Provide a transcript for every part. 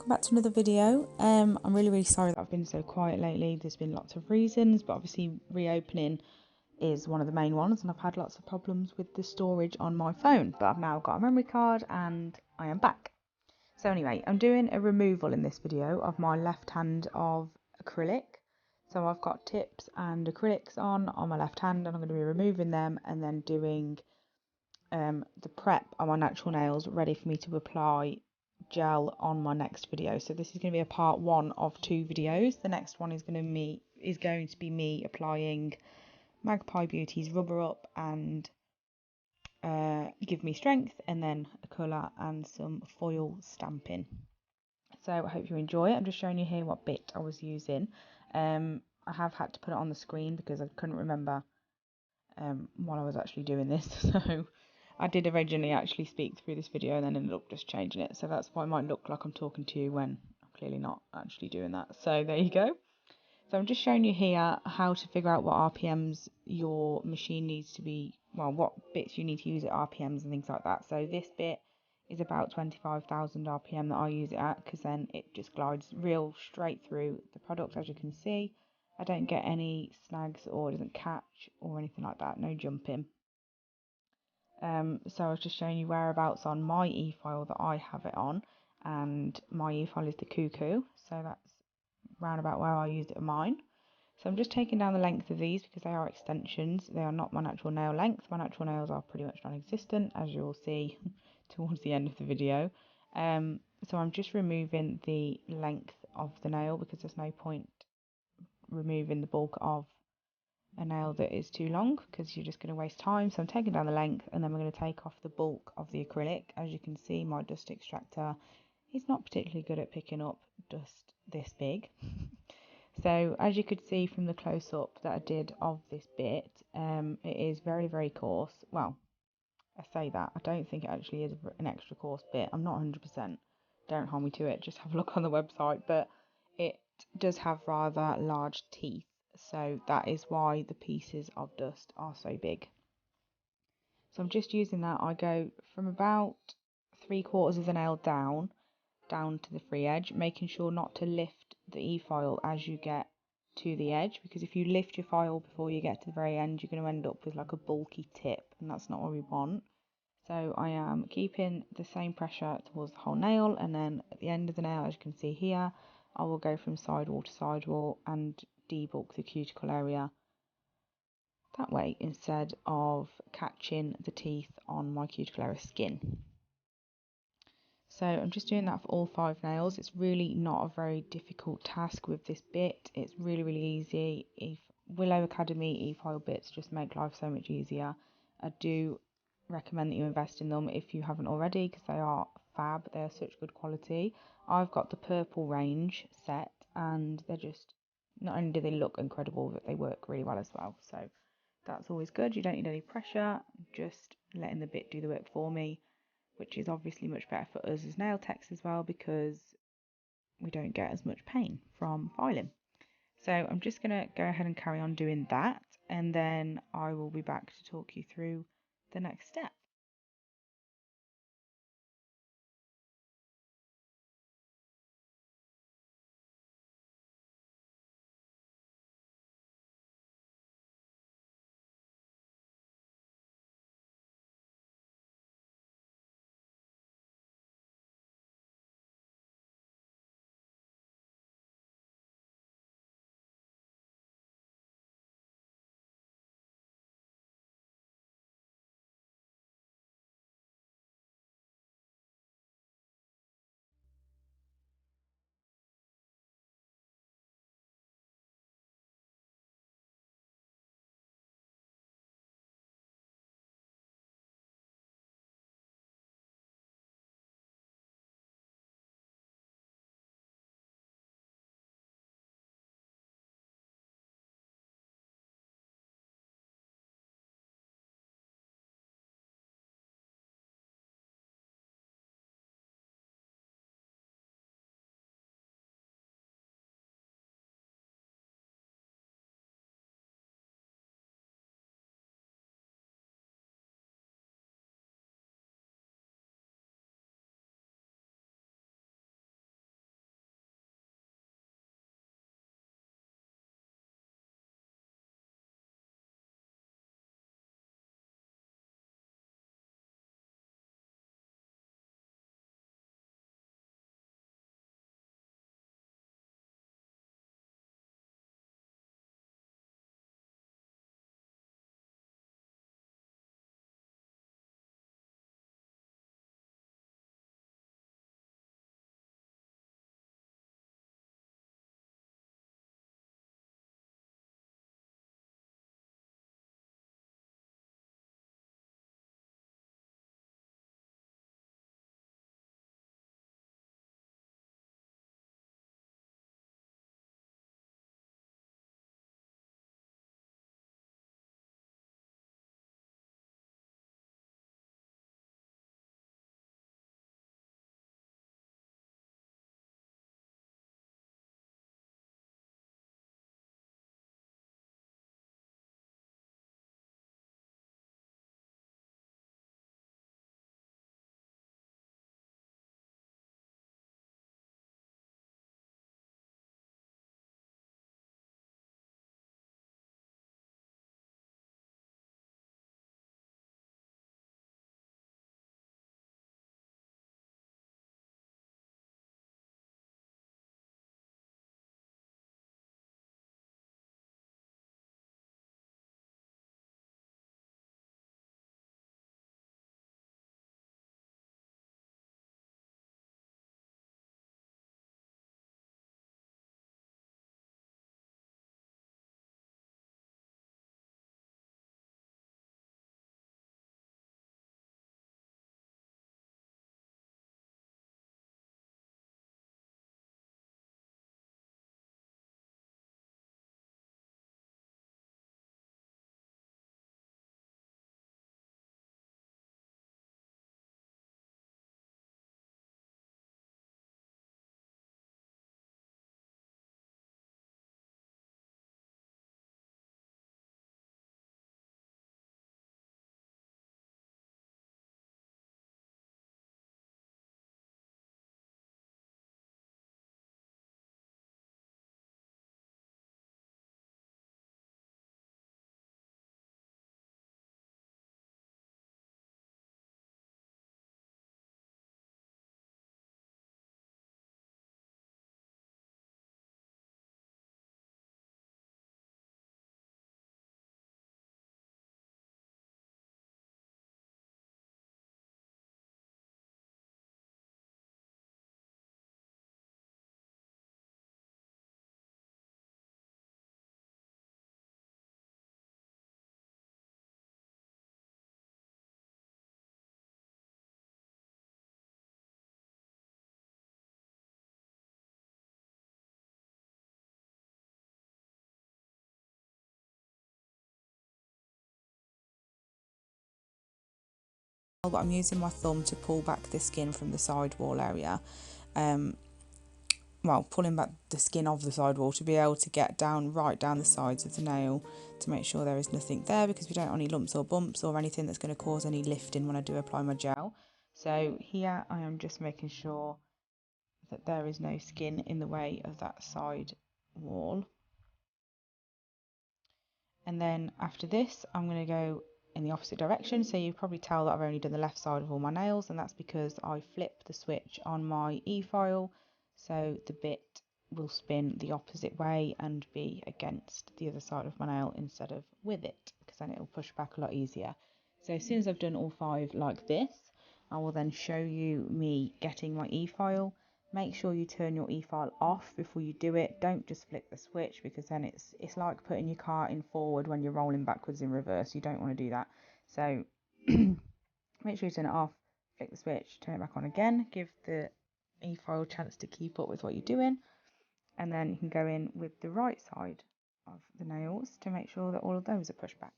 welcome back to another video. I'm really sorry that I've been so quiet lately. There's been lots of reasons, but obviously reopening is one of the main ones, and I've had lots of problems with the storage on my phone, but I've now got a memory card and I am back. So anyway, I'm doing a removal in this video of my left hand of acrylic. So I've got tips and acrylics on my left hand, and I'm going to be removing them and then doing the prep on my natural nails ready for me to apply gel on my next video. So this is going to be a part one of two videos. The next one is going to be me applying Magpie Beauty's Rubber Up and Give Me Strength, and then a colour and some foil stamping. So I hope you enjoy it. I'm just showing you here what bit I was using. I have had to put it on the screen because I couldn't remember while I was actually doing this. So I did originally actually speak through this video and then ended up just changing it. So that's why it might look like I'm talking to you when I'm clearly not actually doing that. So there you go. So I'm just showing you here how to figure out what RPMs your machine needs to be, well, what bits you need to use at RPMs and things like that. So this bit is about 25,000 RPM that I use it at, because then it just glides real straight through the product, as you can see. I don't get any snags or it doesn't catch or anything like that, no jumping. So I was just showing you whereabouts on my e-file that I have it on, and my e-file is the Cuckoo, so that's round about where I used it on mine. So I'm just taking down the length of these because they are extensions. They are not my natural nail length. My natural nails are pretty much non-existent, as you'll see towards the end of the video. So I'm just removing the length of the nail because there's no point removing the bulk of a nail that is too long because you're just going to waste time. So I'm taking down the length, and then we're going to take off the bulk of the acrylic. As you can see, my dust extractor is not particularly good at picking up dust this big. So as you could see from the close-up that I did of this bit, it is very coarse. Well, I say that, I don't think it actually is an extra coarse bit. I'm not 100%, don't hold me to it, just have a look on the website, but it does have rather large teeth. So that is why the pieces of dust are so big. So I'm just using that. I go from about 3/4 of the nail down to the free edge, making sure not to lift the e-file as you get to the edge, because if you lift your file before you get to the very end, you're going to end up with like a bulky tip, and that's not what we want. So I am keeping the same pressure towards the whole nail, and then at the end of the nail, as you can see here, I will go from sidewall to sidewall and debulk the cuticle area that way instead of catching the teeth on my cuticle area skin. So I'm just doing that for all 5 nails. It's really not a very difficult task with this bit. It's really easy. If Willow Academy e-file bits just make life so much easier. I do recommend that you invest in them if you haven't already, because they are fab. They are such good quality. I've got the purple range set, and they're just, not only do they look incredible, but they work really well as well. So that's always good. You don't need any pressure, just letting the bit do the work for me, which is obviously much better for us as nail techs as well, because we don't get as much pain from filing. So I'm just going to go ahead and carry on doing that, and then I will be back to talk you through the next step. but I'm using my thumb to pull back the skin from the sidewall area. Pulling back the skin of the sidewall to be able to get right down the sides of the nail to make sure there is nothing there, because we don't want any lumps or bumps or anything that's going to cause any lifting when I do apply my gel. So here I am just making sure that there is no skin in the way of that side wall. And then after this, I'm going to go in the opposite direction. So you probably tell that I've only done the left side of all my nails, and that's because I flip the switch on my e-file, so the bit will spin the opposite way and be against the other side of my nail instead of with it, because then it will push back a lot easier. So as soon as I've done all 5 like this, I will then show you me getting my e-file. Make sure you turn your e-file off before you do it. Don't just flick the switch, because then it's like putting your car in forward when you're rolling backwards in reverse. You don't want to do that. So make sure you turn it off, flick the switch, turn it back on again, give the e-file a chance to keep up with what you're doing, and then you can go in with the right side of the nails to make sure that all of those are pushed back.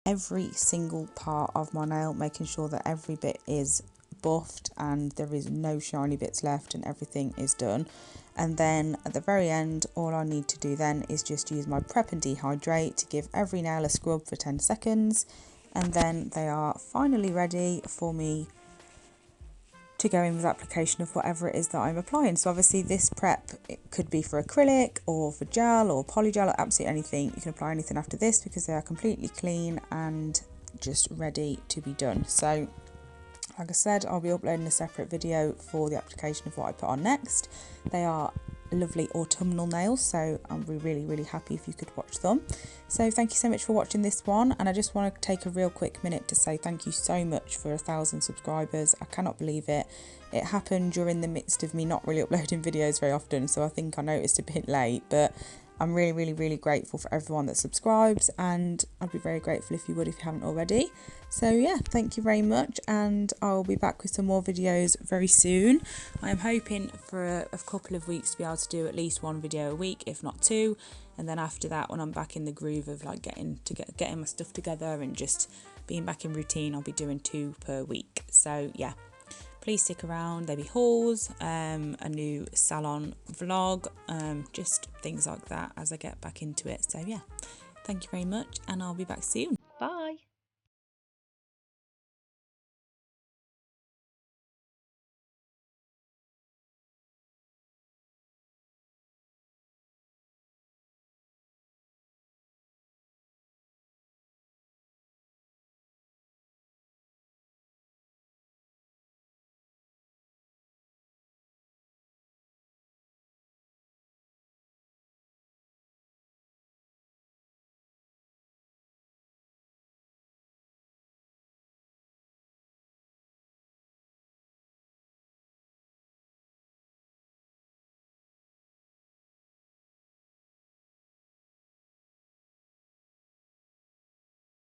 every single part of my nail, making sure that every bit is buffed and there is no shiny bits left and everything is done. And then at the very end, all I need to do then is just use my prep and dehydrate to give every nail a scrub for 10 seconds. And then they are finally ready for me to go in with application of whatever it is that I'm applying. So obviously this prep, it could be for acrylic or for gel or polygel or absolutely anything. You can apply anything after this because they are completely clean and just ready to be done. So like I said, I'll be uploading a separate video for the application of what I put on next. They are lovely autumnal nails, so I'll be really happy if you could watch them. So thank you so much for watching this one, and I just want to take a real quick minute to say thank you so much for 1,000 subscribers. I cannot believe it. It happened during the midst of me not really uploading videos very often, so I think I noticed a bit late, but I'm really grateful for everyone that subscribes, and I'd be very grateful if you would if you haven't already. So yeah, thank you very much, and I'll be back with some more videos very soon. I'm hoping for a couple of weeks to be able to do at least one video a week, if not two, and then after that, when I'm back in the groove of like getting my stuff together and just being back in routine, I'll be doing 2 per week. So yeah, please stick around. There'll be hauls, a new salon vlog, just things like that as I get back into it. So yeah, thank you very much, and I'll be back soon.